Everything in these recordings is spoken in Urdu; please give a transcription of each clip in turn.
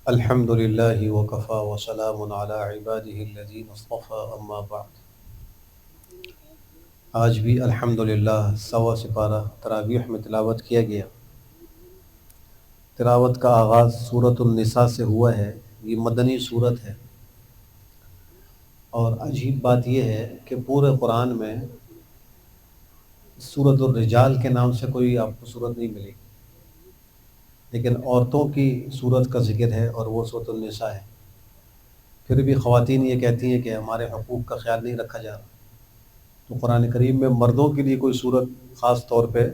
الحمد للہ وکفا وسلام علی عبادہ الذین اصطفى اما بعد۔ آج بھی الحمد للہ سوا سپارہ تراویح میں تلاوت کیا گیا۔ تلاوت کا آغاز سورۃ النساء سے ہوا ہے۔ یہ مدنی صورت ہے، اور عجیب بات یہ ہے کہ پورے قرآن میں سورۃ الرجال کے نام سے کوئی آپ کو صورت نہیں ملے گی، لیکن عورتوں کی صورت کا ذکر ہے اور وہ سورۃ النساء ہے۔ پھر بھی خواتین یہ کہتی ہیں کہ ہمارے حقوق کا خیال نہیں رکھا جا رہا، تو قرآن کریم میں مردوں کے لیے کوئی صورت خاص طور پہ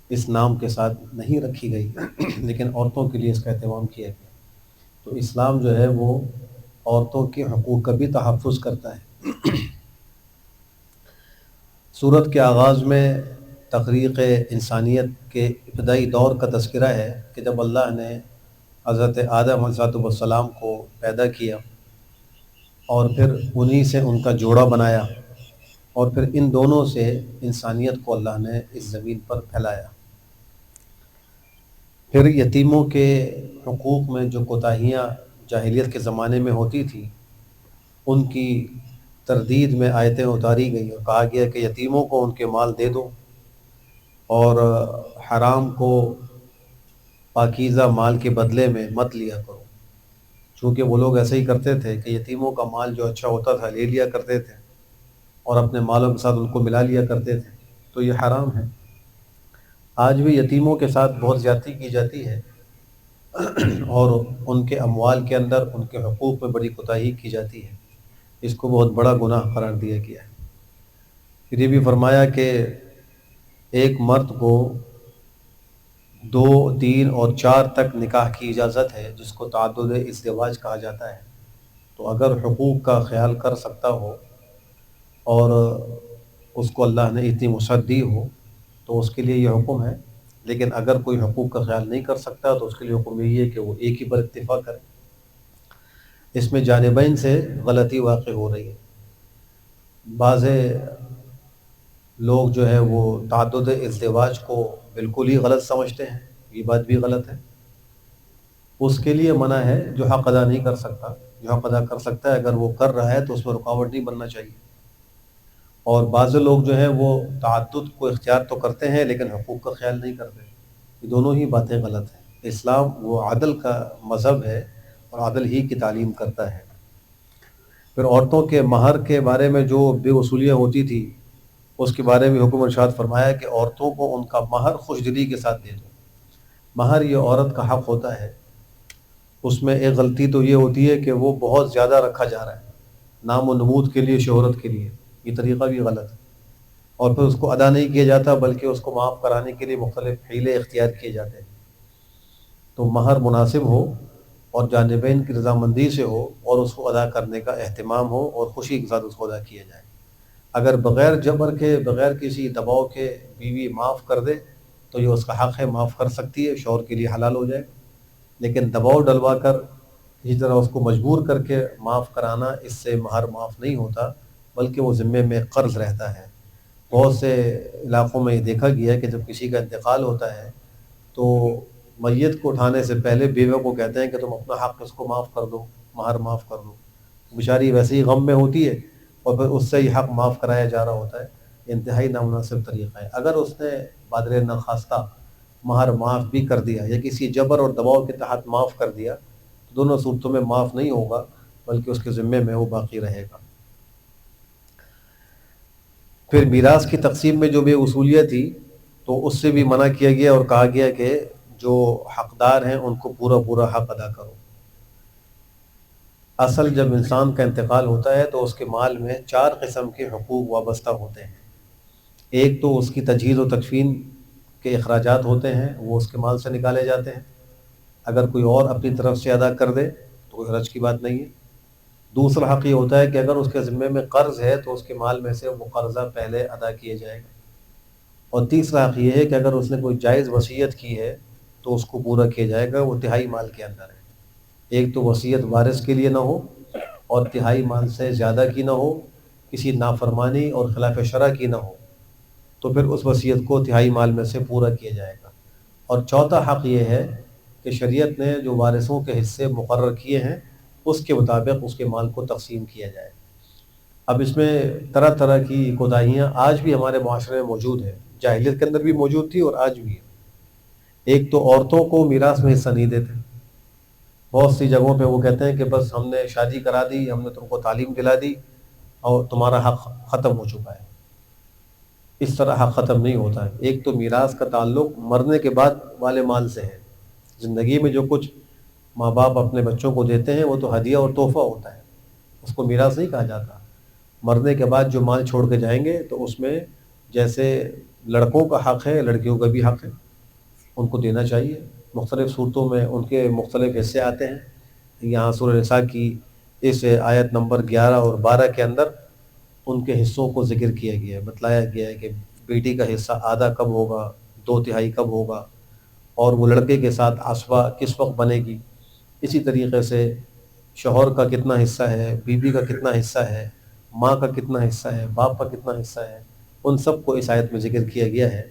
اس نام کے ساتھ نہیں رکھی گئی لیکن عورتوں کے لیے اس کا اہتمام کیا گیا۔ تو اسلام جو ہے وہ عورتوں کے حقوق کا بھی تحفظ کرتا ہے۔ سورت کے آغاز میں تخلیق انسانیت کے ابتدائی دور کا تذکرہ ہے کہ جب اللہ نے حضرت آدم علیہ السلام کو پیدا کیا اور پھر انہی سے ان کا جوڑا بنایا، اور پھر ان دونوں سے انسانیت کو اللہ نے اس زمین پر پھیلایا۔ پھر یتیموں کے حقوق میں جو کوتاہیاں جاہلیت کے زمانے میں ہوتی تھی، ان کی تردید میں آیتیں اتاری گئی اور کہا گیا کہ یتیموں کو ان کے مال دے دو، اور حرام کو پاکیزہ مال کے بدلے میں مت لیا کرو۔ چونکہ وہ لوگ ایسے ہی کرتے تھے کہ یتیموں کا مال جو اچھا ہوتا تھا لے لیا کرتے تھے اور اپنے مالوں کے ساتھ ان کو ملا لیا کرتے تھے، تو یہ حرام ہے۔ آج بھی یتیموں کے ساتھ بہت زیادتی کی جاتی ہے اور ان کے اموال کے اندر ان کے حقوق میں بڑی کوتاہی کی جاتی ہے۔ اس کو بہت بڑا گناہ قرار دیا گیا ہے۔ پھر یہ بھی فرمایا کہ ایک مرد کو 2، 3 اور 4 تک نکاح کی اجازت ہے، جس کو تعدد ازدواج کہا جاتا ہے۔ تو اگر حقوق کا خیال کر سکتا ہو اور اس کو اللہ نے اتنی وسعت دی ہو تو اس کے لیے یہ حکم ہے، لیکن اگر کوئی حقوق کا خیال نہیں کر سکتا تو اس کے لیے حکم یہی ہے کہ وہ ایک ہی پر اکتفا کرے۔ اس میں جانبین سے غلطی واقع ہو رہی ہے۔ بعض لوگ جو ہے وہ تعدد ازدواج کو بالکل ہی غلط سمجھتے ہیں، یہ بات بھی غلط ہے۔ اس کے لیے منع ہے جو حق ادا نہیں کر سکتا۔ جو حق ادا کر سکتا ہے اگر وہ کر رہا ہے تو اس میں رکاوٹ نہیں بننا چاہیے۔ اور بعض لوگ جو ہیں وہ تعدد کو اختیار تو کرتے ہیں لیکن حقوق کا خیال نہیں کرتے۔ یہ دونوں ہی باتیں غلط ہیں۔ اسلام وہ عدل کا مذہب ہے اور عدل ہی کی تعلیم کرتا ہے۔ پھر عورتوں کے مہر کے بارے میں جو بے وصولیاں ہوتی تھی، اس کے بارے میں حکم ارشاد فرمایا کہ عورتوں کو ان کا مہر خوش دلی کے ساتھ دے دو۔ مہر یہ عورت کا حق ہوتا ہے۔ اس میں ایک غلطی تو یہ ہوتی ہے کہ وہ بہت زیادہ رکھا جا رہا ہے، نام و نمود کے لیے، شہرت کے لیے۔ یہ طریقہ بھی غلط ہے، اور پھر اس کو ادا نہیں کیا جاتا بلکہ اس کو معاف کرانے کے لیے مختلف حیلے اختیار کیے جاتے ہیں۔ تو مہر مناسب ہو اور جانبین کی رضامندی سے ہو اور اس کو ادا کرنے کا اہتمام ہو اور خوشی کے ساتھ اس کو ادا کیا جائے۔ اگر بغیر جبر کے، بغیر کسی دباؤ کے بیوی معاف کر دے تو یہ اس کا حق ہے، معاف کر سکتی ہے، شوہر کے لیے حلال ہو جائے۔ لیکن دباؤ ڈلوا کر کسی طرح اس کو مجبور کر کے معاف کرانا، اس سے مہر معاف نہیں ہوتا بلکہ وہ ذمے میں قرض رہتا ہے۔ بہت سے علاقوں میں یہ دیکھا گیا ہے کہ جب کسی کا انتقال ہوتا ہے تو میت کو اٹھانے سے پہلے بیوہ کو کہتے ہیں کہ تم اپنا حق اس کو معاف کر دو، مہر معاف کر دو۔ بیچاری ویسے ہی غم میں ہوتی ہے اور پھر اس سے ہی حق معاف کرایا جا رہا ہوتا ہے۔ یہ انتہائی نامناسب طریقہ ہے۔ اگر اس نے بادر نخواستہ مہر معاف بھی کر دیا یا کسی جبر اور دباؤ کے تحت معاف کر دیا تو دونوں صورتوں میں معاف نہیں ہوگا بلکہ اس کے ذمے میں وہ باقی رہے گا۔ پھر میراث کی تقسیم میں جو بے اصولیت تھی تو اس سے بھی منع کیا گیا اور کہا گیا کہ جو حقدار ہیں ان کو پورا پورا حق ادا کرو۔ اصل جب انسان کا انتقال ہوتا ہے تو اس کے مال میں 4 قسم کے حقوق وابستہ ہوتے ہیں۔ ایک تو اس کی تجہیز و تکفین کے اخراجات ہوتے ہیں، وہ اس کے مال سے نکالے جاتے ہیں۔ اگر کوئی اور اپنی طرف سے ادا کر دے تو کوئی حرج کی بات نہیں ہے۔ دوسرا حق یہ ہوتا ہے کہ اگر اس کے ذمے میں قرض ہے تو اس کے مال میں سے وہ قرضہ پہلے ادا کیا جائے گا۔ اور تیسرا حق یہ ہے کہ اگر اس نے کوئی جائز وصیت کی ہے تو اس کو پورا کیا جائے گا، وہ تہائی مال کے اندر ہے۔ ایک تو وصیت وارث کے لیے نہ ہو اور تہائی مال سے زیادہ کی نہ ہو، کسی نافرمانی اور خلاف شرع کی نہ ہو، تو پھر اس وصیت کو تہائی مال میں سے پورا کیا جائے گا۔ اور چوتھا حق یہ ہے کہ شریعت نے جو وارثوں کے حصے مقرر کیے ہیں اس کے مطابق اس کے مال کو تقسیم کیا جائے۔ اب اس میں طرح طرح کی کوتاہیاں آج بھی ہمارے معاشرے میں موجود ہیں، جاہلیت کے اندر بھی موجود تھی اور آج بھی ہے۔ ایک تو عورتوں کو میراث میں حصہ نہیں دیتے، بہت سی جگہوں پہ وہ کہتے ہیں کہ بس ہم نے شادی کرا دی، ہم نے تم کو تعلیم دلا دی اور تمہارا حق ختم ہو چکا ہے۔ اس طرح حق ختم نہیں ہوتا ہے۔ ایک تو میراث کا تعلق مرنے کے بعد والے مال سے ہے۔ زندگی میں جو کچھ ماں باپ اپنے بچوں کو دیتے ہیں وہ تو ہدیہ اور تحفہ ہوتا ہے، اس کو میراث نہیں کہا جاتا۔ مرنے کے بعد جو مال چھوڑ کے جائیں گے تو اس میں جیسے لڑکوں کا حق ہے لڑکیوں کا بھی حق ہے، ان کو دینا چاہیے۔ مختلف صورتوں میں ان کے مختلف حصے آتے ہیں۔ یہاں سورہ نساء کی اس آیت نمبر 11 اور 12 کے اندر ان کے حصوں کو ذکر کیا گیا ہے، بتلایا گیا ہے کہ بیٹی کا حصہ آدھا کب ہوگا، 2/3 کب ہوگا، اور وہ لڑکے کے ساتھ عصبہ کس وقت بنے گی۔ اسی طریقے سے شوہر کا کتنا حصہ ہے، بیوی کا کتنا حصہ ہے، ماں کا کتنا حصہ ہے، باپ کا کتنا حصہ ہے، ان سب کو اس آیت میں ذکر کیا گیا ہے۔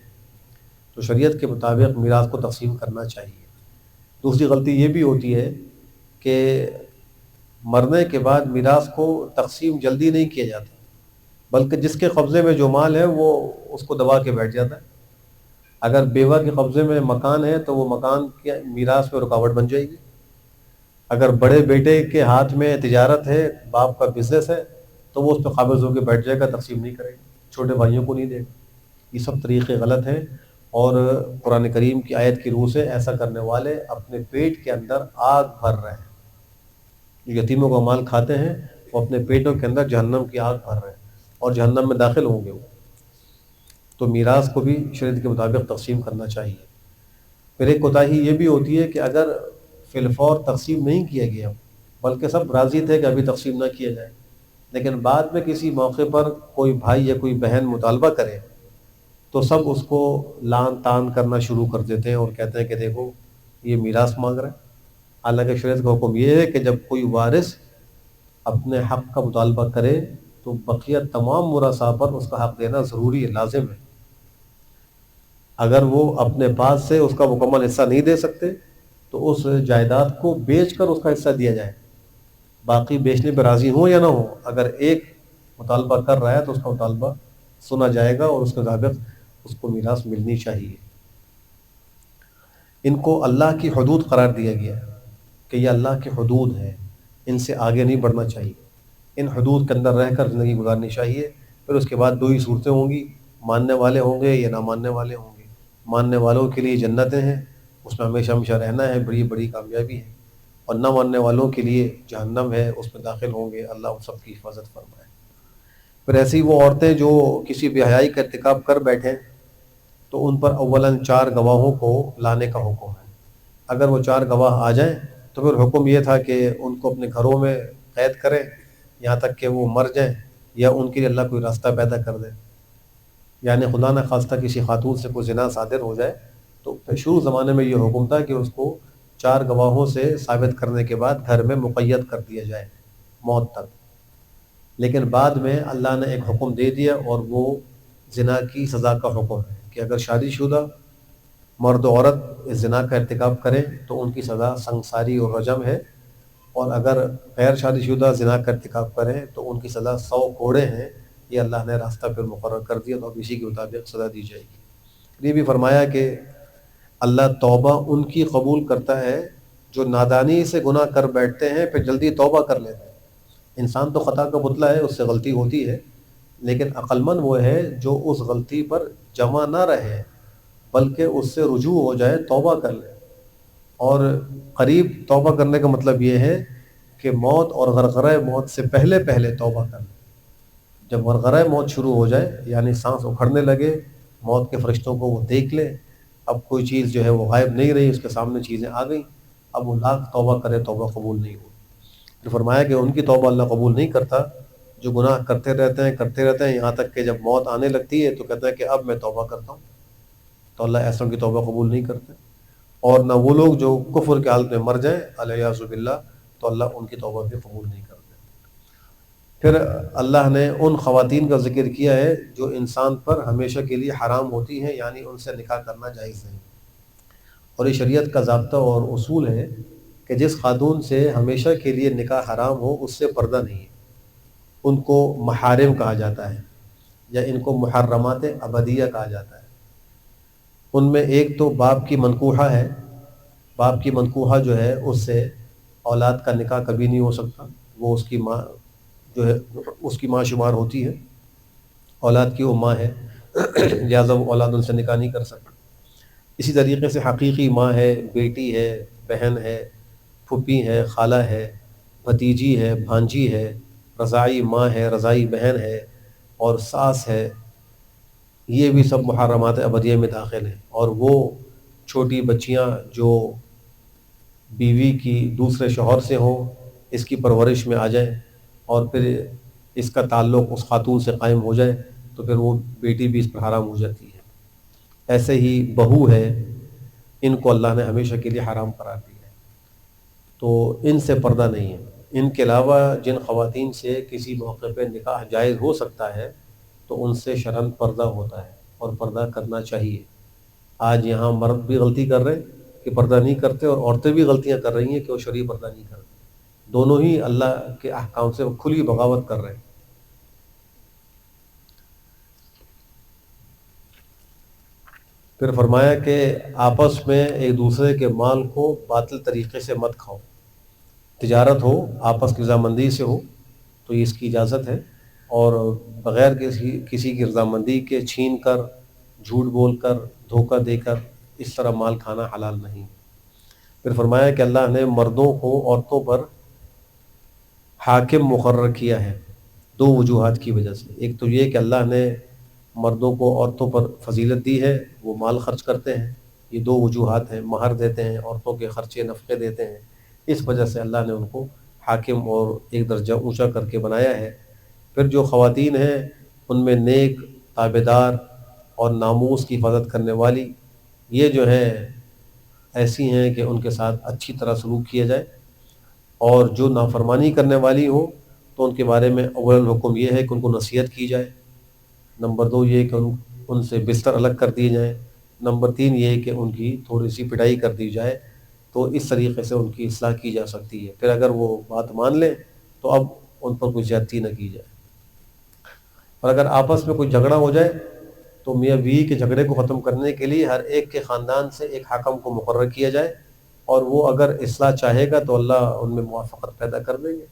تو شریعت کے مطابق میراث کو تقسیم کرنا چاہیے۔ دوسری غلطی یہ بھی ہوتی ہے کہ مرنے کے بعد میراث کو تقسیم جلدی نہیں کیا جاتا، بلکہ جس کے قبضے میں جو مال ہے وہ اس کو دبا کے بیٹھ جاتا ہے۔ اگر بیوہ کے قبضے میں مکان ہے تو وہ مکان کے میراث میں رکاوٹ بن جائے گی۔ اگر بڑے بیٹے کے ہاتھ میں تجارت ہے، باپ کا بزنس ہے، تو وہ اس پہ قابض ہو کے بیٹھ جائے گا، تقسیم نہیں کرے گا، چھوٹے بھائیوں کو نہیں دے گا۔ یہ سب طریقے غلط ہیں، اور قرآن کریم کی آیت کی روح سے ایسا کرنے والے اپنے پیٹ کے اندر آگ بھر رہے ہیں۔ جو یتیموں کا مال کھاتے ہیں وہ اپنے پیٹوں کے اندر جہنم کی آگ بھر رہے ہیں اور جہنم میں داخل ہوں گے وہ۔ تو میراث کو بھی شریعت کے مطابق تقسیم کرنا چاہیے۔ پھر ایک کوتاہی یہ بھی ہوتی ہے کہ اگر فی الفور تقسیم نہیں کیا گیا، بلکہ سب راضی تھے کہ ابھی تقسیم نہ کیا جائے، لیکن بعد میں کسی موقع پر کوئی بھائی یا کوئی بہن مطالبہ کرے تو سب اس کو لان تان کرنا شروع کر دیتے ہیں اور کہتے ہیں کہ دیکھو یہ میراث مانگ رہا ہے۔ حالانکہ شریعت کا حکم یہ ہے کہ جب کوئی وارث اپنے حق کا مطالبہ کرے تو بقیہ تمام ورثاء پر اس کا حق دینا ضروری ہے، لازم ہے۔ اگر وہ اپنے پاس سے اس کا مکمل حصہ نہیں دے سکتے تو اس جائیداد کو بیچ کر اس کا حصہ دیا جائے، باقی بیچنے پہ راضی ہوں یا نہ ہوں۔ اگر ایک مطالبہ کر رہا ہے تو اس کا مطالبہ سنا جائے گا اور اس کے مطابق اس کو میراث ملنی چاہیے۔ ان کو اللہ کی حدود قرار دیا گیا ہے کہ یہ اللہ کی حدود ہیں، ان سے آگے نہیں بڑھنا چاہیے، ان حدود کے اندر رہ کر زندگی گزارنی چاہیے۔ پھر اس کے بعد دو ہی صورتیں ہوں گی، ماننے والے ہوں گے یا نہ ماننے والے ہوں گے۔ ماننے والوں کے لیے جنتیں ہیں، اس میں ہمیشہ ہمیشہ رہنا ہے، بڑی بڑی کامیابی ہے، اور نہ ماننے والوں کے لیے جہنم ہے، اس میں داخل ہوں گے۔ اللہ ان سب کی حفاظت فرمائے۔ پھر ایسی وہ عورتیں جو کسی بے حیائی کا ارتکاب کر بیٹھیں تو ان پر اولاً 4 گواہوں کو لانے کا حکم ہے۔ اگر وہ 4 گواہ آ جائیں تو پھر حکم یہ تھا کہ ان کو اپنے گھروں میں قید کریں یہاں تک کہ وہ مر جائیں، یا ان کے لیے اللہ کوئی راستہ پیدا کر دے۔ یعنی خدا نہ خواستہ کسی خاتون سے کوئی زنا صادر ہو جائے تو پھر شروع زمانے میں یہ حکم تھا کہ اس کو 4 گواہوں سے ثابت کرنے کے بعد گھر میں مقید کر دیا جائے موت تک۔ لیکن بعد میں اللہ نے ایک حکم دے دیا اور وہ زنا کی سزا کا حکم ہے کہ اگر شادی شدہ مرد و عورت اس زنا کا ارتکاب کریں تو ان کی سزا سنگساری اور رجم ہے، اور اگر غیر شادی شدہ زنا کا ارتکاب کریں تو ان کی سزا 100 کوڑے ہیں۔ یہ اللہ نے راستہ پھر مقرر کر دیا، تو اب اسی کے مطابق سزا دی جائے گی۔ یہ بھی فرمایا کہ اللہ توبہ ان کی قبول کرتا ہے جو نادانی سے گناہ کر بیٹھتے ہیں پھر جلدی توبہ کر لیتے ہیں۔ انسان تو خطا کا پتلا ہے، اس سے غلطی ہوتی ہے، لیکن عقل مند وہ ہے جو اس غلطی پر جمع نہ رہے بلکہ اس سے رجوع ہو جائے، توبہ کر لے۔ اور قریب توبہ کرنے کا مطلب یہ ہے کہ موت اور غرغرہ موت سے پہلے پہلے توبہ کر لے۔ جب غرغرہ موت شروع ہو جائے، یعنی سانس اکھڑنے لگے، موت کے فرشتوں کو وہ دیکھ لے، اب کوئی چیز جو ہے وہ غائب نہیں رہی، اس کے سامنے چیزیں آ گئیں، اب وہ لاکھ توبہ کرے توبہ قبول نہیں ہوئی۔ پھر فرمایا کہ ان کی توبہ اللہ قبول نہیں کرتا جو گناہ کرتے رہتے ہیں یہاں تک کہ جب موت آنے لگتی ہے تو کہتا ہے کہ اب میں توبہ کرتا ہوں، تو اللہ ایسوں کی توبہ قبول نہیں کرتے۔ اور نہ وہ لوگ جو کفر کے حالت میں مر جائیں الیاذ باللہ، تو اللہ ان کی توبہ بھی قبول نہیں کرتے۔ پھر اللہ نے ان خواتین کا ذکر کیا ہے جو انسان پر ہمیشہ کے لیے حرام ہوتی ہیں، یعنی ان سے نکاح کرنا جائز نہیں، اور یہ شریعت کا ضابطہ اور اصول ہے کہ جس خاتون سے ہمیشہ کے لیے نکاح حرام ہو اس سے پردہ نہیں ہے، ان کو محارم کہا جاتا ہے یا ان کو محرمات ابدیہ کہا جاتا ہے۔ ان میں ایک تو باپ کی منکوحہ ہے، باپ کی منکوحہ جو ہے اس سے اولاد کا نکاح کبھی نہیں ہو سکتا، وہ اس کی ماں جو ہے اس کی ماں شمار ہوتی ہے، اولاد کی وہ ماں ہے، لہٰذا وہ اولاد ان سے نکاح نہیں کر سکتا۔ اسی طریقے سے حقیقی ماں ہے، بیٹی ہے، بہن ہے، پھوپھی ہے، خالہ ہے، بھتیجی ہے، بھانجی ہے، رضاعی ماں ہے، رضاعی بہن ہے، اور ساس ہے، یہ بھی سب محرمات ابدیہ میں داخل ہیں۔ اور وہ چھوٹی بچیاں جو بیوی کی دوسرے شوہر سے ہوں، اس کی پرورش میں آ جائیں اور پھر اس کا تعلق اس خاتون سے قائم ہو جائے تو پھر وہ بیٹی بھی اس پر حرام ہو جاتی ہے۔ ایسے ہی بہو ہے، ان کو اللہ نے ہمیشہ کے لیے حرام قرار دیا ہے، تو ان سے پردہ نہیں ہے۔ ان کے علاوہ جن خواتین سے کسی موقع پہ نکاح جائز ہو سکتا ہے تو ان سے شرعاً پردہ ہوتا ہے اور پردہ کرنا چاہیے۔ آج یہاں مرد بھی غلطی کر رہے ہیں کہ پردہ نہیں کرتے، اور عورتیں بھی غلطیاں کر رہی ہیں کہ وہ شرعی پردہ نہیں کرتے، دونوں ہی اللہ کے احکام سے کھلی بغاوت کر رہے ہیں۔ پھر فرمایا کہ آپس میں ایک دوسرے کے مال کو باطل طریقے سے مت کھاؤ، تجارت ہو آپس کی رضامندی سے ہو تو اس کی اجازت ہے، اور بغیر کسی کی رضامندی کے چھین کر، جھوٹ بول کر، دھوکہ دے کر اس طرح مال کھانا حلال نہیں۔ پھر فرمایا کہ اللہ نے مردوں کو عورتوں پر حاکم مقرر کیا ہے دو وجوہات کی وجہ سے۔ ایک تو یہ کہ اللہ نے مردوں کو عورتوں پر فضیلت دی ہے، وہ مال خرچ کرتے ہیں، یہ دو وجوہات ہیں، مہر دیتے ہیں، عورتوں کے خرچے نفقے دیتے ہیں، اس وجہ سے اللہ نے ان کو حاکم اور ایک درجہ اونچا کر کے بنایا ہے۔ پھر جو خواتین ہیں ان میں نیک، تابعدار اور ناموس کی حفاظت کرنے والی، یہ جو ہیں ایسی ہیں کہ ان کے ساتھ اچھی طرح سلوک کیا جائے، اور جو نافرمانی کرنے والی ہوں تو ان کے بارے میں اول حکم یہ ہے کہ ان کو نصیحت کی جائے، نمبر 2 یہ کہ ان سے بستر الگ کر دیے جائیں، نمبر 3 یہ کہ ان کی تھوڑی سی پٹائی کر دی جائے، تو اس طریقے سے ان کی اصلاح کی جا سکتی ہے۔ پھر اگر وہ بات مان لیں تو اب ان پر کوئی زیادتی نہ کی جائے۔ اور اگر آپس میں کوئی جھگڑا ہو جائے تو میاں بیوی کے جھگڑے کو ختم کرنے کے لیے ہر ایک کے خاندان سے ایک حاکم کو مقرر کیا جائے، اور وہ اگر اصلاح چاہے گا تو اللہ ان میں موافقت پیدا کر دیں گے۔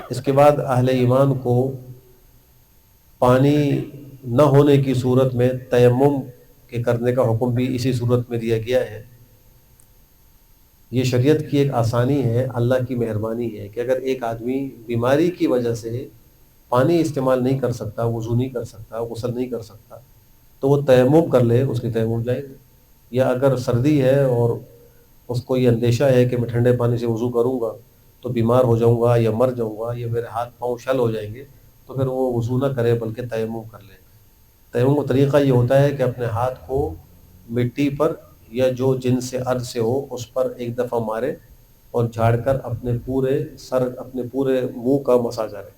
اس کے بعد اہل ایمان کو پانی نہ ہونے کی صورت میں تیمم کے کرنے کا حکم بھی اسی صورت میں دیا گیا ہے۔ یہ شریعت کی ایک آسانی ہے، اللہ کی مہربانی ہے کہ اگر ایک آدمی بیماری کی وجہ سے پانی استعمال نہیں کر سکتا، وضو نہیں کر سکتا، غسل نہیں کر سکتا، تو وہ تیمم کر لے، اس کی تیمم جائز ہے۔ یا اگر سردی ہے اور اس کو یہ اندیشہ ہے کہ میں ٹھنڈے پانی سے وضو کروں گا تو بیمار ہو جاؤں گا یا مر جاؤں گا یا میرے ہاتھ پاؤں شل ہو جائیں گے، تو پھر وہ وضو نہ کرے بلکہ تیمم کر لے۔ تیمم کا طریقہ یہ ہوتا ہے کہ اپنے ہاتھ کو مٹی پر یا جو جن سے عرض سے ہو اس پر ایک دفعہ مارے اور جھاڑ کر اپنے پورے سر، اپنے پورے منہ کا مسا کرے،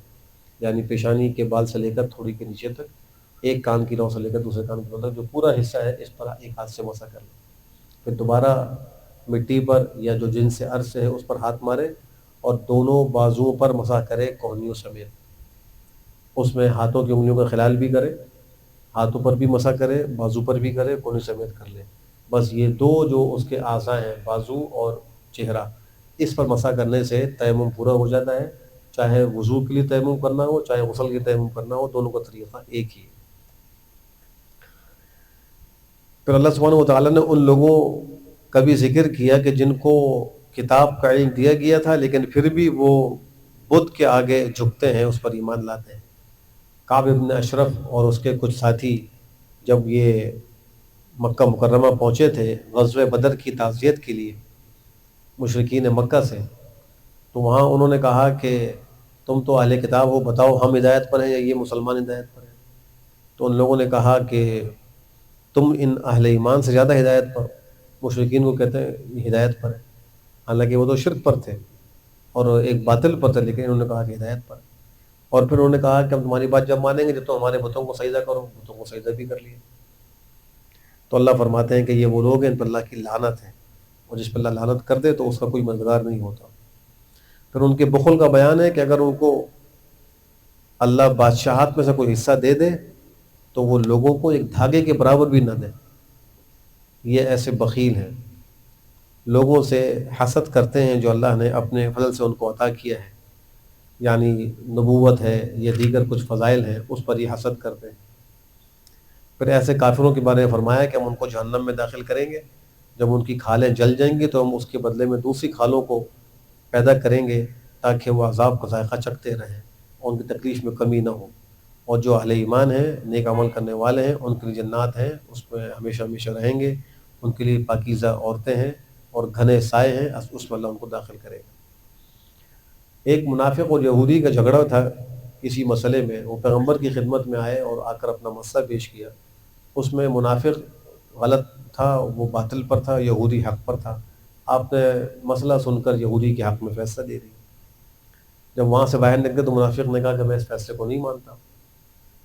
یعنی پیشانی کے بال سے لے کر تھوڑی کے نیچے تک، ایک کان کی نو سے لے کر دوسرے کان کی نو تک جو پورا حصہ ہے اس پر ایک ہاتھ سے مسا کر لے۔ پھر دوبارہ مٹی پر یا جو جن سے عرض سے ہے اس پر ہاتھ مارے اور دونوں بازوؤں پر مسح کرے کوہنیوں سمیت، اس میں ہاتھوں کی انگلیوں کا خلال بھی کرے، ہاتھوں پر بھی مسح کرے، بازو پر بھی کرے، کوہنی سمیت کر لے۔ بس یہ دو جو اس کے اعضاء ہیں، بازو اور چہرہ، اس پر مسح کرنے سے تیمم پورا ہو جاتا ہے، چاہے وضو کے لیے تیمم کرنا ہو چاہے غسل کے لیے تیمم کرنا ہو، دونوں کا طریقہ ایک ہی ہے۔ پھر اللہ سبحانہ و تعالیٰ نے ان لوگوں کا بھی ذکر کیا کہ جن کو کتاب کا علم دیا گیا تھا لیکن پھر بھی وہ بت کے آگے جھکتے ہیں، اس پر ایمان لاتے ہیں۔ کعب ابن اشرف اور اس کے کچھ ساتھی جب یہ مکہ مکرمہ پہنچے تھے غزوہ بدر کی تعزیت کے لیے مشرکین مکہ سے، تو وہاں انہوں نے کہا کہ تم تو اہل کتاب ہو، بتاؤ ہم ہدایت پر ہیں یا یہ مسلمان ہدایت پر ہیں؟ تو ان لوگوں نے کہا کہ تم ان اہل ایمان سے زیادہ ہدایت پر۔ مشرکین کو کہتے ہیں یہ ہدایت پر ہے، حالانکہ وہ تو شرک پر تھے اور ایک باطل پر تھے، لیکن انہوں نے کہا کہ ہدایت پر۔ اور پھر انہوں نے کہا کہ ہم تمہاری بات جب مانیں گے جب تو ہمارے بتوں کو سجدہ کرو، بتوں کو سجدہ بھی کر لیا۔ تو اللہ فرماتے ہیں کہ یہ وہ لوگ ہیں ان پر اللہ کی لعنت ہے، اور جس پر اللہ لعنت کر دے تو اس کا کوئی مددگار نہیں ہوتا۔ پھر ان کے بخل کا بیان ہے کہ اگر ان کو اللہ بادشاہت میں سے کوئی حصہ دے دے تو وہ لوگوں کو ایک دھاگے کے برابر بھی نہ دے۔ یہ ایسے بخیل ہیں، لوگوں سے حسد کرتے ہیں جو اللہ نے اپنے فضل سے ان کو عطا کیا ہے، یعنی نبوت ہے یا دیگر کچھ فضائل ہیں، اس پر یہ حسد کرتے ہیں۔ پھر ایسے کافروں کے بارے میں فرمایا کہ ہم ان کو جہنم میں داخل کریں گے، جب ان کی کھالیں جل جائیں گی تو ہم اس کے بدلے میں دوسری کھالوں کو پیدا کریں گے تاکہ وہ عذاب کا ذائقہ چکھتے رہیں اور ان کی تکلیف میں کمی نہ ہو۔ اور جو اہل ایمان ہیں، نیک عمل کرنے والے ہیں، ان کے لیے جنات ہیں، اس میں ہمیشہ ہمیشہ رہیں گے، ان کے لیے پاکیزہ عورتیں ہیں اور گھنے سائے ہیں، اس میں اللہ ان کو داخل کرے گا۔ ایک منافق اور یہودی کا جھگڑا تھا اسی مسئلے میں، وہ پیغمبر کی خدمت میں آئے اور آ کر اپنا مسئلہ پیش کیا۔ اس میں منافق غلط تھا، وہ باطل پر تھا، یہودی حق پر تھا۔ آپ نے مسئلہ سن کر یہودی کے حق میں فیصلہ دے دیا۔ جب وہاں سے باہر نکلے تو منافق نے کہا کہ میں اس فیصلے کو نہیں مانتا،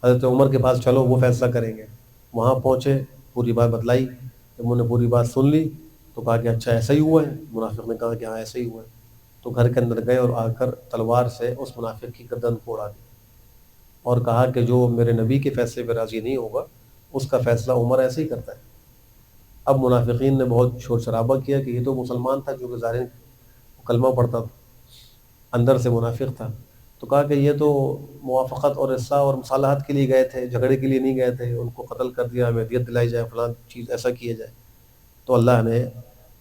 حضرت عمر کے پاس چلو، وہ فیصلہ کریں گے۔ وہاں پہنچے، پوری بات بتلائی، جب انہوں نے پوری بات سن لی تو کہا کہ اچھا ایسا ہی ہوا ہے۔ منافق نے کہا کہ ہاں ایسا ہی ہوا ہے، تو گھر کے اندر گئے اور آ کر تلوار سے اس منافق کی گردن کو اڑا دی اور کہا کہ جو میرے نبی کے فیصلے پہ راضی نہیں ہوگا اس کا فیصلہ عمر ایسے ہی کرتا ہے۔ اب منافقین نے بہت شور شرابہ کیا کہ یہ تو مسلمان تھا جو کہ ظاہر کلمہ پڑھتا تھا، اندر سے منافق تھا، تو کہا کہ یہ تو موافقت اور اصلاح اور مصالحت کے لیے گئے تھے، جھگڑے کے لیے نہیں گئے تھے، ان کو قتل کر دیا، ہمیں دیت دلائی جائے، فلاں چیز ایسا کیا جائے۔ تو اللہ نے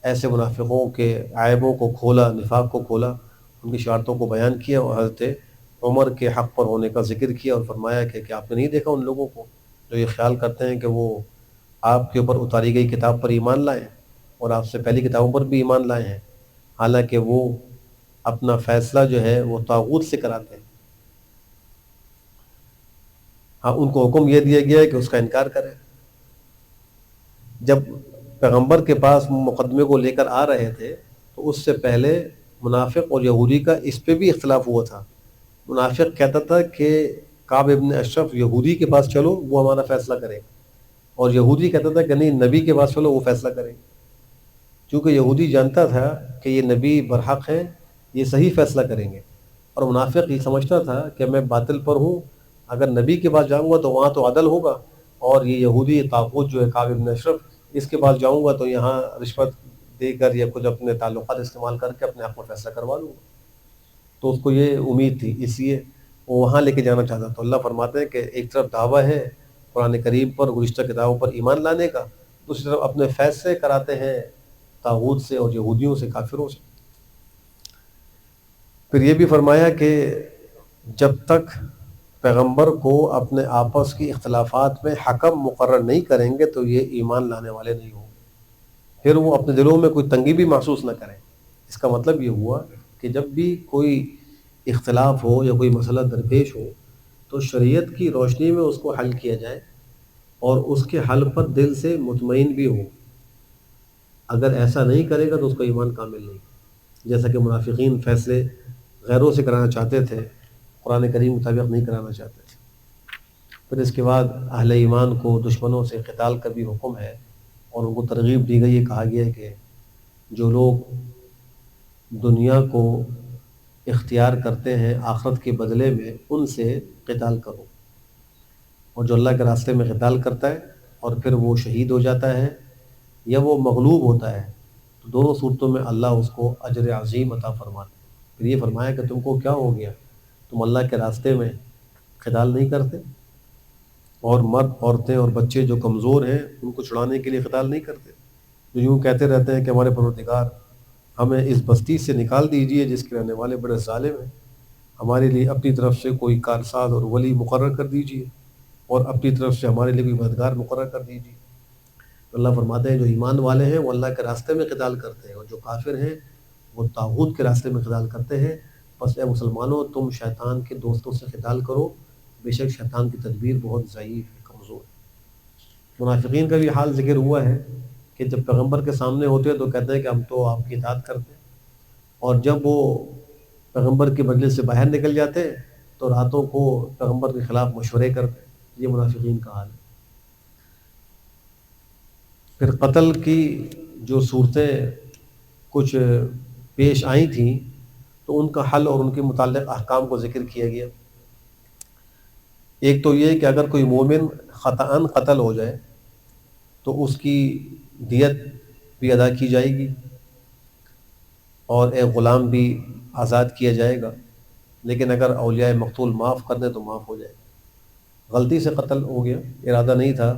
ایسے منافقوں کے عیبوں کو کھولا، نفاق کو کھولا، ان کی شرارتوں کو بیان کیا اور حضرت عمر کے حق پر ہونے کا ذکر کیا اور فرمایا کہ آپ نے نہیں دیکھا ان لوگوں کو جو یہ خیال کرتے ہیں کہ وہ آپ کے اوپر اتاری گئی کتاب پر ایمان لائیں اور آپ سے پہلی کتابوں پر بھی ایمان لائے ہیں، حالانکہ وہ اپنا فیصلہ جو ہے وہ طاغوت سے کراتے ہیں۔ ہاں، ان کو حکم یہ دیا گیا ہے کہ اس کا انکار کریں۔ جب پیغمبر کے پاس مقدمے کو لے کر آ رہے تھے تو اس سے پہلے منافق اور یہودی کا اس پہ بھی اختلاف ہوا تھا۔ منافق کہتا تھا کہ کعب ابن اشرف یہودی کے پاس چلو، وہ ہمارا فیصلہ کرے گا، اور یہودی کہتا تھا کہ نہیں، نبی کے پاس چلو، وہ فیصلہ کرے گا۔ چونکہ یہودی جانتا تھا کہ یہ نبی برحق ہے، یہ صحیح فیصلہ کریں گے، اور منافق یہ سمجھتا تھا کہ میں باطل پر ہوں، اگر نبی کے پاس جاؤں گا تو وہاں تو عدل ہوگا، اور یہ یہودی طاغوت جو ہے کعب ابن اشرف، اس کے پاس جاؤں گا تو یہاں رشوت دے کر یا کچھ اپنے تعلقات استعمال کر کے اپنے حق میں فیصلہ کروا لوں گا۔ تو اس کو یہ امید تھی، اس لیے وہ وہاں لے کے جانا چاہتا۔ تو اللہ فرماتے ہیں کہ ایک طرف دعویٰ ہے قرآن کریم پر، گزشتہ کتابوں پر ایمان لانے کا، دوسری طرف اپنے فیصلے کراتے ہیں طاغوت سے اور یہودیوں سے، کافروں سے۔ پھر یہ بھی فرمایا کہ جب تک پیغمبر کو اپنے آپس کی اختلافات میں حکم مقرر نہیں کریں گے تو یہ ایمان لانے والے نہیں ہوں گے۔ پھر وہ اپنے دلوں میں کوئی تنگی بھی محسوس نہ کریں۔ اس کا مطلب یہ ہوا کہ جب بھی کوئی اختلاف ہو یا کوئی مسئلہ درپیش ہو تو شریعت کی روشنی میں اس کو حل کیا جائے اور اس کے حل پر دل سے مطمئن بھی ہو۔ اگر ایسا نہیں کرے گا تو اس کا ایمان کامل نہیں۔ جیسا کہ منافقین فیصلے غیروں سے کرانا چاہتے تھے، قرآن کریم مطابق نہیں کرانا چاہتے تھے۔ پھر اس کے بعد اہل ایمان کو دشمنوں سے قتال کا بھی حکم ہے اور ان کو ترغیب دی گئی ہے، کہا گیا ہے کہ جو لوگ دنیا کو اختیار کرتے ہیں آخرت کے بدلے میں، ان سے قتال کرو، اور جو اللہ کے راستے میں قتال کرتا ہے اور پھر وہ شہید ہو جاتا ہے یا وہ مغلوب ہوتا ہے تو دونوں صورتوں میں اللہ اس کو اجر عظیم عطا فرماتا ہے۔ پھر یہ فرمایا کہ تم کو کیا ہو گیا، تم اللہ کے راستے میں قتال نہیں کرتے، اور مرد، عورتیں اور بچے جو کمزور ہیں ان کو چھڑانے کے لیے قتال نہیں کرتے، جو یوں کہتے رہتے ہیں کہ ہمارے پروردگار ہمیں اس بستی سے نکال دیجئے جس کے رہنے والے بڑے ظالم ہیں، ہمارے لیے اپنی طرف سے کوئی کارساز اور ولی مقرر کر دیجئے، اور اپنی طرف سے ہمارے لیے کوئی مددگار مقرر کر دیجئے۔ اللہ فرماتے ہیں جو ایمان والے ہیں وہ اللہ کے راستے میں قتال کرتے ہیں، اور جو کافر ہیں وہ طاغوت کے راستے میں قتال کرتے ہیں۔ پس اے مسلمانوں، تم شیطان کے دوستوں سے قتال کرو، بے شک شیطان کی تدبیر بہت ضعیف ہے، کمزور ہے۔ منافقین کا بھی حال ذکر ہوا ہے کہ جب پیغمبر کے سامنے ہوتے ہیں تو کہتے ہیں کہ ہم تو آپ کی اطاعت کرتے ہیں، اور جب وہ پیغمبر کے مجلس سے باہر نکل جاتے ہیں تو راتوں کو پیغمبر کے خلاف مشورے کرتے ہیں۔ یہ منافقین کا حال ہے۔ پھر قتل کی جو صورتیں کچھ پیش آئی تھیں تو ان کا حل اور ان کے متعلق احکام کو ذکر کیا گیا۔ ایک تو یہ کہ اگر کوئی مومن خطأً قتل ہو جائے تو اس کی دیت بھی ادا کی جائے گی اور ایک غلام بھی آزاد کیا جائے گا، لیکن اگر اولیاء مقتول معاف کر دیں تو معاف ہو جائے گا۔ غلطی سے قتل ہو گیا، ارادہ نہیں تھا،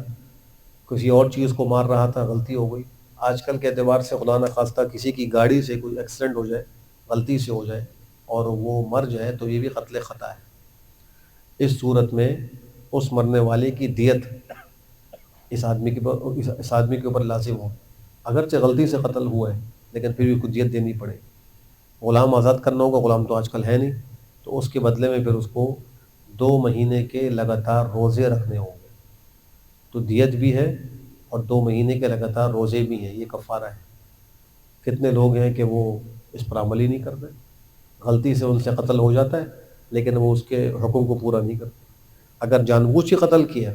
کسی اور چیز کو مار رہا تھا، غلطی ہو گئی۔ آج کل کے اعتبار سے خدا نخواستہ کسی کی گاڑی سے کوئی ایکسیڈنٹ ہو جائے، غلطی سے ہو جائے اور وہ مر جائے تو یہ بھی قتل خطا ہے۔ اس صورت میں اس مرنے والے کی دیت اس آدمی کے اوپر لازم ہو، اگرچہ غلطی سے قتل ہوا ہے لیکن پھر بھی کچھ دیت دینی پڑے گی۔ غلام آزاد کرنا ہوگا، غلام تو آج کل ہے نہیں، تو اس کے بدلے میں پھر اس کو 2 مہینے کے لگاتار روزے رکھنے ہوں گے، تو دیت بھی ہے اور 2 مہینے کے لگاتار روزے بھی ہیں، یہ کفارہ ہے۔ کتنے لوگ ہیں کہ وہ اس پر عمل ہی نہیں کرتے، غلطی سے ان سے قتل ہو جاتا ہے لیکن وہ اس کے حکم کو پورا نہیں کرتے۔ اگر جان بوجھ کے قتل کیا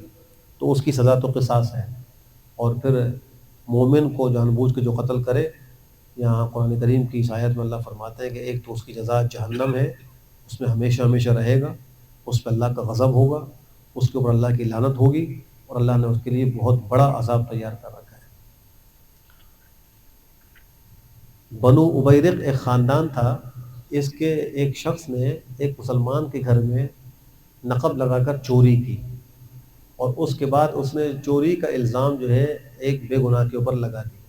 تو اس کی سزا تو قصاص ہے، اور پھر مومن کو جان بوجھ کے جو قتل کرے، یہاں قرآن کریم کی اس آیت میں اللہ فرماتے ہیں کہ ایک تو اس کی جزا جہنم ہے، اس میں ہمیشہ ہمیشہ رہے گا، اس پہ اللہ کا غضب ہوگا، اس کے اوپر اللہ کی لعنت ہوگی، اور اللہ نے اس کے لیے بہت بڑا عذاب تیار کر رکھا ہے۔ بنو ابیرق ایک خاندان تھا، اس کے ایک شخص نے ایک مسلمان کے گھر میں نقب لگا کر چوری کی، اور اس کے بعد اس نے چوری کا الزام جو ہے ایک بے گناہ کے اوپر لگا دیا۔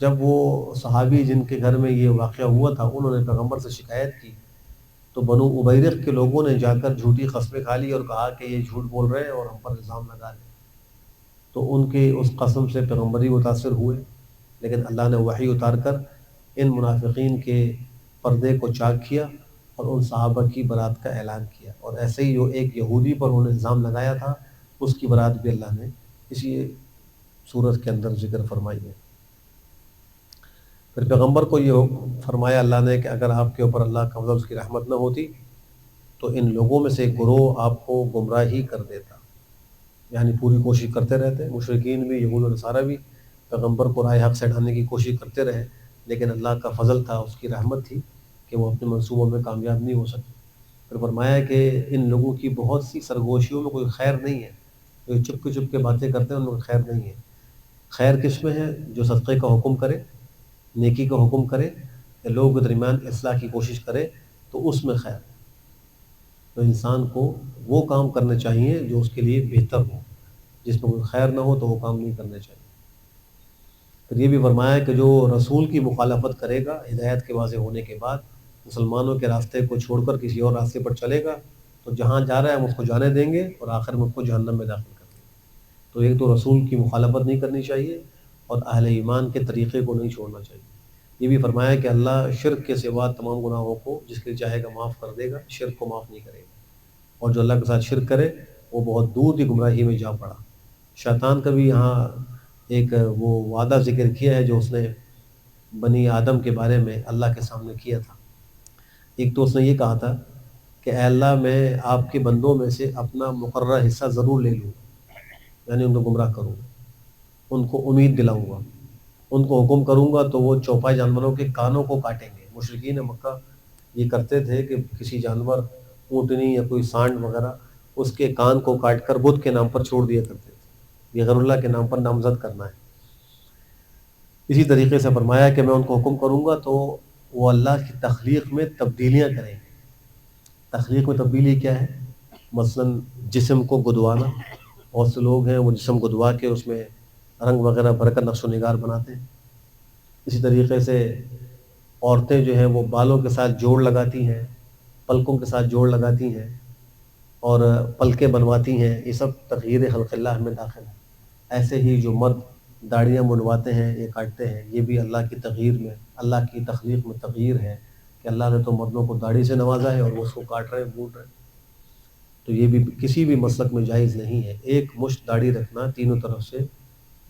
جب وہ صحابی جن کے گھر میں یہ واقعہ ہوا تھا انہوں نے پیغمبر سے شکایت کی تو بنو ابیرق کے لوگوں نے جا کر جھوٹی قسمیں کھا لی اور کہا کہ یہ جھوٹ بول رہے ہیں اور ہم پر الزام لگا رہے ہیں۔ تو ان کے اس قسم سے پیغمبر ہی متاثر ہوئے، لیکن اللہ نے وحی اتار کر ان منافقین کے پردے کو چاک کیا اور ان صحابہ کی برات کا اعلان کیا، اور ایسے ہی جو ایک یہودی پر انہوں نے الزام لگایا تھا اس کی برات بھی اللہ نے اسی سورت کے اندر ذکر فرمائی ہے۔ پھر پیغمبر کو یہ فرمایا اللہ نے کہ اگر آپ کے اوپر اللہ کا فضل اس کی رحمت نہ ہوتی تو ان لوگوں میں سے ایک گروہ آپ کو گمراہی کر دیتا، یعنی پوری کوشش کرتے رہتے، مشرکین بھی، یہود و نصارہ بھی پیغمبر کو راہ حق سے ہٹانے کی کوشش کرتے رہے، لیکن اللہ کا فضل تھا، اس کی رحمت تھی کہ وہ اپنے منصوبوں میں کامیاب نہیں ہو سکے۔ پھر فرمایا کہ ان لوگوں کی بہت سی سرگوشیوں میں کوئی خیر نہیں ہے، جو چپ کے باتیں کرتے ہیں ان میں خیر نہیں ہے۔ خیر کس میں ہے؟ جو صدقے کا حکم کرے، نیکی کا حکم کرے، یا لوگوں کے درمیان اصلاح کی کوشش کرے، تو اس میں خیر ہے۔ تو انسان کو وہ کام کرنے چاہیے جو اس کے لیے بہتر ہو، جس میں کوئی خیر نہ ہو تو وہ کام نہیں کرنے چاہیے۔ پھر یہ بھی فرمایا کہ جو رسول کی مخالفت کرے گا ہدایت کے واضح ہونے کے بعد، مسلمانوں کے راستے کو چھوڑ کر کسی اور راستے پر چلے گا تو جہاں جا رہا ہے ہم اس کو جانے دیں گے اور آخر میں اس کو جہنم میں داخل کر دیں گے۔ تو ایک تو رسول کی مخالفت نہیں کرنی چاہیے اور اہل ایمان کے طریقے کو نہیں چھوڑنا چاہیے۔ یہ بھی فرمایا کہ اللہ شرک کے سوا تمام گناہوں کو جس کے چاہے گا معاف کر دے گا، شرک کو معاف نہیں کرے گا، اور جو اللہ کے ساتھ شرک کرے وہ بہت دور کی گمراہی میں جا پڑا۔ شیطان کا بھی یہاں ایک وہ وعدہ ذکر کیا ہے جو اس نے بنی آدم کے بارے میں اللہ کے سامنے کیا تھا۔ ایک تو اس نے یہ کہا تھا کہ اے اللہ میں آپ کے بندوں میں سے اپنا مقررہ حصہ ضرور لے لوں، یعنی ان کو گمراہ کروں گا، ان کو امید دلاؤں گا، ان کو حکم کروں گا تو وہ چوپائے جانوروں کے کانوں کو کاٹیں گے۔ مشرکین مکہ یہ کرتے تھے کہ کسی جانور، اونٹنی یا کوئی سانڈ وغیرہ، اس کے کان کو کاٹ کر بدھ کے نام پر چھوڑ دیا کرتے تھے، یہ غیر اللہ کے نام پر نامزد کرنا ہے۔ اسی طریقے سے فرمایا کہ میں ان کو حکم کروں گا تو وہ اللہ کی تخلیق میں تبدیلیاں کریں گے۔ تخلیق میں تبدیلی کیا ہے؟ مثلا جسم کو گدوانا، بہت سے لوگ ہیں وہ جسم گدوا کے اس میں رنگ وغیرہ بھر کر نقش و نگار بناتے ہیں۔ اسی طریقے سے عورتیں جو ہیں وہ بالوں کے ساتھ جوڑ لگاتی ہیں، پلکوں کے ساتھ جوڑ لگاتی ہیں اور پلکیں بنواتی ہیں، یہ سب تغییر خلق اللہ میں داخل ہے۔ ایسے ہی جو مرد داڑیاں منڈواتے ہیں یا کاٹتے ہیں، یہ بھی اللہ کی تغییر میں، اللہ کی تخلیق میں تغییر ہے کہ اللہ نے تو مردوں کو داڑھی سے نوازا ہے اور وہ اس کو کاٹ رہے ہیں، بوٹ رہے ہیں۔ تو یہ بھی کسی بھی مسلک میں جائز نہیں ہے۔ ایک مشت داڑھی رکھنا تینوں طرف سے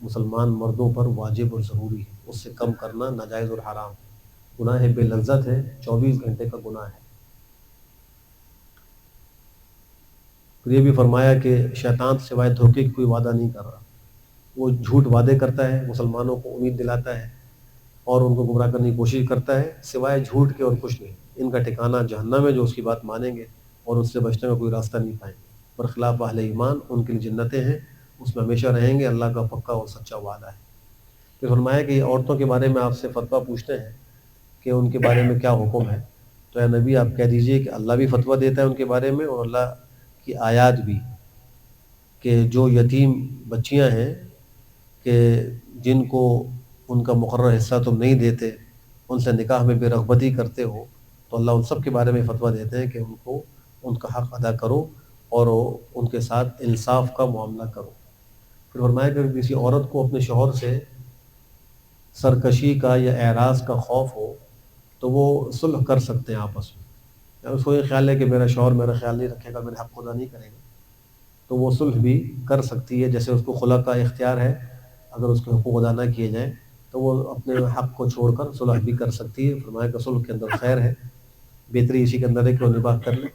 مسلمان مردوں پر واجب اور ضروری ہے، اس سے کم کرنا ناجائز اور حرام ہے، گناہ بے لذت ہے، 24 گھنٹے کا گناہ ہے۔ پھر یہ بھی فرمایا کہ شیطان سوائے دھوکے کی کوئی وعدہ نہیں کر رہا، وہ جھوٹ وعدے کرتا ہے، مسلمانوں کو امید دلاتا ہے اور ان کو گمراہ کرنے کی کوشش کرتا ہے، سوائے جھوٹ کے اور کچھ نہیں۔ ان کا ٹھکانہ جہنم ہے، جو اس کی بات مانیں گے اور اس سے بچنے کا کوئی راستہ نہیں پائیں گے۔ برخلاف اہل ایمان، ان کے لیے جنتیں ہیں، اس میں ہمیشہ رہیں گے، اللہ کا پکا اور سچا وعدہ ہے۔ پھر فرمایا کہ عورتوں کے بارے میں آپ سے فتویٰ پوچھتے ہیں کہ ان کے بارے میں کیا حکم ہے، تو اے نبی آپ کہہ دیجئے کہ اللہ بھی فتویٰ دیتا ہے ان کے بارے میں، اور اللہ کی آیات بھی، کہ جو یتیم بچیاں ہیں کہ جن کو ان کا مقرر حصہ تم نہیں دیتے، ان سے نکاح میں بے رغبتی کرتے ہو، تو اللہ ان سب کے بارے میں فتویٰ دیتے ہیں کہ ان کو ان کا حق ادا کرو اور ان کے ساتھ انصاف کا معاملہ کرو۔ پھر فرمایا کہ اگر کسی عورت کو اپنے شوہر سے سرکشی کا یا اعراض کا خوف ہو تو وہ صلح کر سکتے ہیں آپس میں، یا اس کو یہ خیال ہے کہ میرا شوہر میرا خیال نہیں رکھے گا، میرے حق ادا نہیں کرے گا، تو وہ صلح بھی کر سکتی ہے۔ جیسے اس کو خلا کا اختیار ہے، اگر اس کے حقوق ادا نہ کیے جائیں تو وہ اپنے حق کو چھوڑ کر صلح بھی کر سکتی ہے۔ فرمایا کہ صلح کے اندر خیر ہے، بہتری اسی کے اندر ہے کہ وہ نباہ کر لیں۔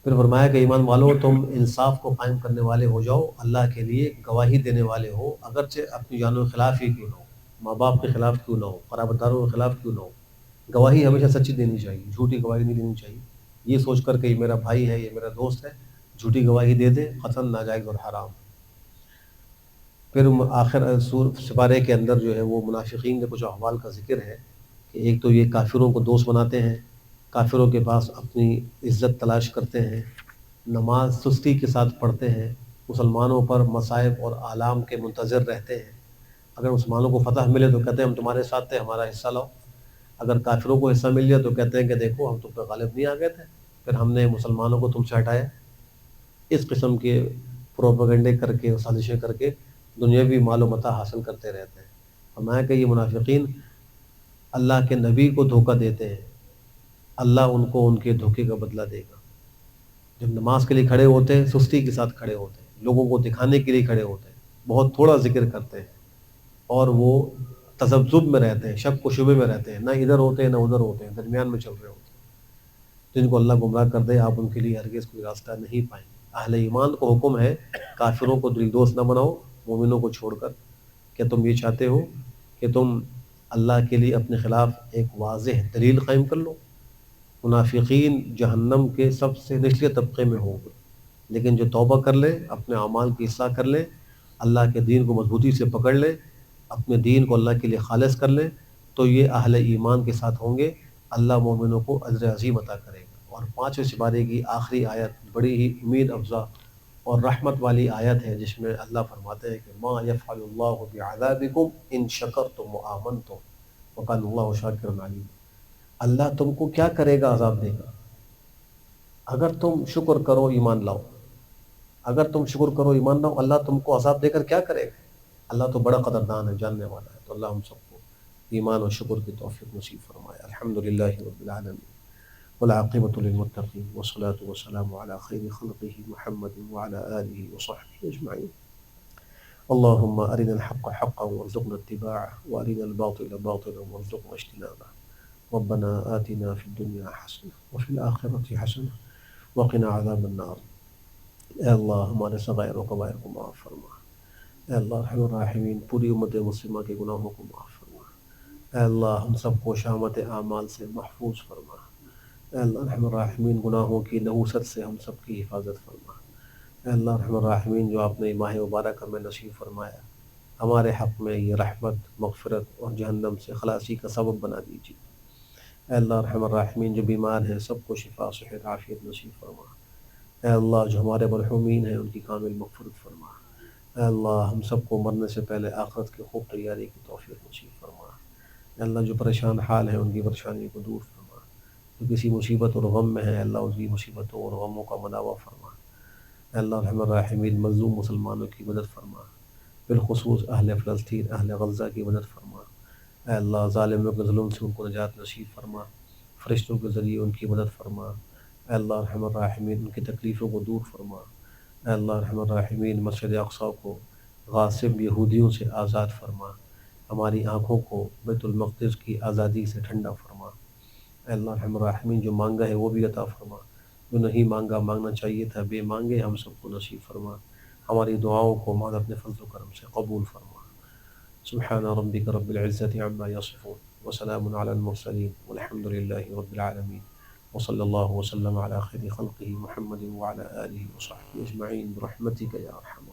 پھر فرمایا کہ ایمان والو، تم انصاف کو قائم کرنے والے ہو جاؤ، اللہ کے لیے گواہی دینے والے ہو، اگرچہ اپنی جانوں کے خلاف ہی کیوں نہ ہو، ماں باپ کے خلاف کیوں نہ ہو، قرابت داروں کے خلاف کیوں نہ ہو۔ گواہی ہمیشہ سچی دینی چاہیے، جھوٹی گواہی نہیں دینی چاہیے۔ یہ سوچ کر کہ یہ میرا بھائی ہے، یہ میرا دوست ہے، جھوٹی گواہی دے دے، قطعاً ناجائز اور حرام۔ پھر آخر سپارے کے اندر جو ہے وہ منافقین کے کچھ احوال کا ذکر ہے، کہ ایک تو یہ کافروں کو دوست بناتے ہیں، کافروں کے پاس اپنی عزت تلاش کرتے ہیں، نماز سستی کے ساتھ پڑھتے ہیں، مسلمانوں پر مصائب اور آلام کے منتظر رہتے ہیں۔ اگر مسلمانوں کو فتح ملے تو کہتے ہیں ہم تمہارے ساتھ تھے، ہمارا حصہ لاؤ۔ اگر کافروں کو حصہ مل جائے تو کہتے ہیں کہ دیکھو ہم تم پہ غالب نہیں آ گئے تھے، پھر ہم نے مسلمانوں کو تم سے ہٹایا۔ اس قسم کے پروپیگنڈے کر کے اور سازشیں کر کے دنیاوی مال و متاع حاصل کرتے رہتے ہیں۔ فرمایا کہ یہ منافقین اللہ کے نبی کو دھوکہ دیتے ہیں، اللہ ان کو ان کے دھوکے کا بدلہ دے گا۔ جب نماز کے لیے کھڑے ہوتے ہیں سستی کے ساتھ کھڑے ہوتے ہیں، لوگوں کو دکھانے کے لیے کھڑے ہوتے ہیں، بہت تھوڑا ذکر کرتے ہیں، اور وہ تذبذب میں رہتے ہیں، شک و شبے میں رہتے ہیں، نہ ادھر ہوتے ہیں نہ ادھر ہوتے ہیں، درمیان میں چل رہے ہوتے ہیں۔ جن کو اللہ گمراہ کر دے، آپ ان کے لیے ہرگز کوئی راستہ نہیں پائیں گے۔ اہل ایمان کو حکم ہے کافروں کو دل دوست نہ بناؤ، مومنوں کو چھوڑ کر۔ کیا تم یہ چاہتے ہو کہ تم اللہ کے لیے اپنے خلاف ایک واضح دلیل قائم کر لو؟ منافقین جہنم کے سب سے نچلے طبقے میں ہوں گے، لیکن جو توبہ کر لے، اپنے اعمال کی اصلاح کر لے، اللہ کے دین کو مضبوطی سے پکڑ لے، اپنے دین کو اللہ کے لیے خالص کر لے، تو یہ اہل ایمان کے ساتھ ہوں گے۔ اللہ مومنوں کو اجر عظیم عطا کرے گا۔ اور 5ویں سپارے کی آخری آیت بڑی ہی امید افزا اور رحمت والی آیت ہے، جس میں اللہ فرماتے ہیں کہ ما یفعل اللہ بعذابکم ان شکرتم وآمنتم وکان اللہ شاکرا علیم۔ اللہ تم کو کیا کرے گا عذاب دے گا اگر تم شکر کرو ایمان لاؤ۔ اگر تم شکر کرو ایمان لاؤ، اللہ تم کو عذاب دے کر کیا کرے گا؟ اللہ تو بڑا قدردان ہے، جاننے والا ہے۔ تو اللہ ہم سب کو ایمان اور شکر کی توفیق نصیب فرمائے۔ الحمدللہ رب العالمین والعاقبۃ للمتقین والصلاۃ والسلام علی خیر خلقہ محمد وعلی آلہ وصحبہ اجمعین۔ اللهم أرنا الحق حقا وارزقنا اتباعه وأرنا الباطل باطلا وارزقنا اجتنابه۔ ربنا آتنا في الدنيا حسنة وفي الآخرة حسنة وقنا عذاب النار۔ اے اللہ ہمارے صغائر و کبائر کو معاف فرما۔ اے اللہ رحم الراحمین پوری امت مسلمہ کے گناہوں کو معاف فرما۔ اے اللہ ہم سب کو شامت اعمال سے محفوظ فرما۔ اے اللہ رحم الراحمین گناہوں کی نحوست سے ہم سب کی حفاظت فرما۔ اے اللہ رحم الراحمین جو آپ نے ماہ مبارکہ میں نصیب فرمایا، ہمارے حق میں یہ رحمت، مغفرت اور جہنم سے خلاصی کا سبب بنا دیجیے۔ اے اللہ رحم الراحمین جو بیمار ہیں سب کو شفا صحت عافیت نصیب فرما۔ اے اللہ جو ہمارے مرحومین ہیں ان کی کامل مغفرت فرما۔ اے اللہ ہم سب کو مرنے سے پہلے آخرت کی خوب تیاری کی توفیق نصیب فرما۔ اے اللہ جو پریشان حال ہیں ان کی پریشانی کو دور فرما۔ جو کسی مصیبت اور غم میں ہے اللہ اس کی مصیبتوں اور غموں کا مداوع فرما۔ اے اللہ رحم الراحمین مظلوم مسلمانوں کی مدد فرما، بالخصوص اہل فلسطین اہل غزہ کی مدد فرما۔ اے اللہ ظالموں کے ظلم سے ان کو نجات نصیب فرما، فرشتوں کے ذریعے ان کی مدد فرما۔ اے اللہ رحم الراحمین ان کی تکلیفوں کو دور فرما۔ اے اللہ رحم الراحمین مسجد اقصی کو غاصب یہودیوں سے آزاد فرما، ہماری آنکھوں کو بیت المقدس کی آزادی سے ٹھنڈا فرما۔ اے اللہ رحم الراحمین جو مانگا ہے وہ بھی عطا فرما، جو نہیں مانگا مانگنا چاہیے تھا بے مانگے ہم سب کو نصیب فرما۔ ہماری دعاؤں کو ماں اپنے فضل و کرم سے قبول فرما. سبحان ربك رب العزة عما يصفون وسلام على المرسلين والحمد لله رب العالمين وصلى الله وسلم على خير خلقه محمد وعلى آله وصحبه أجمعين برحمتك يا أرحم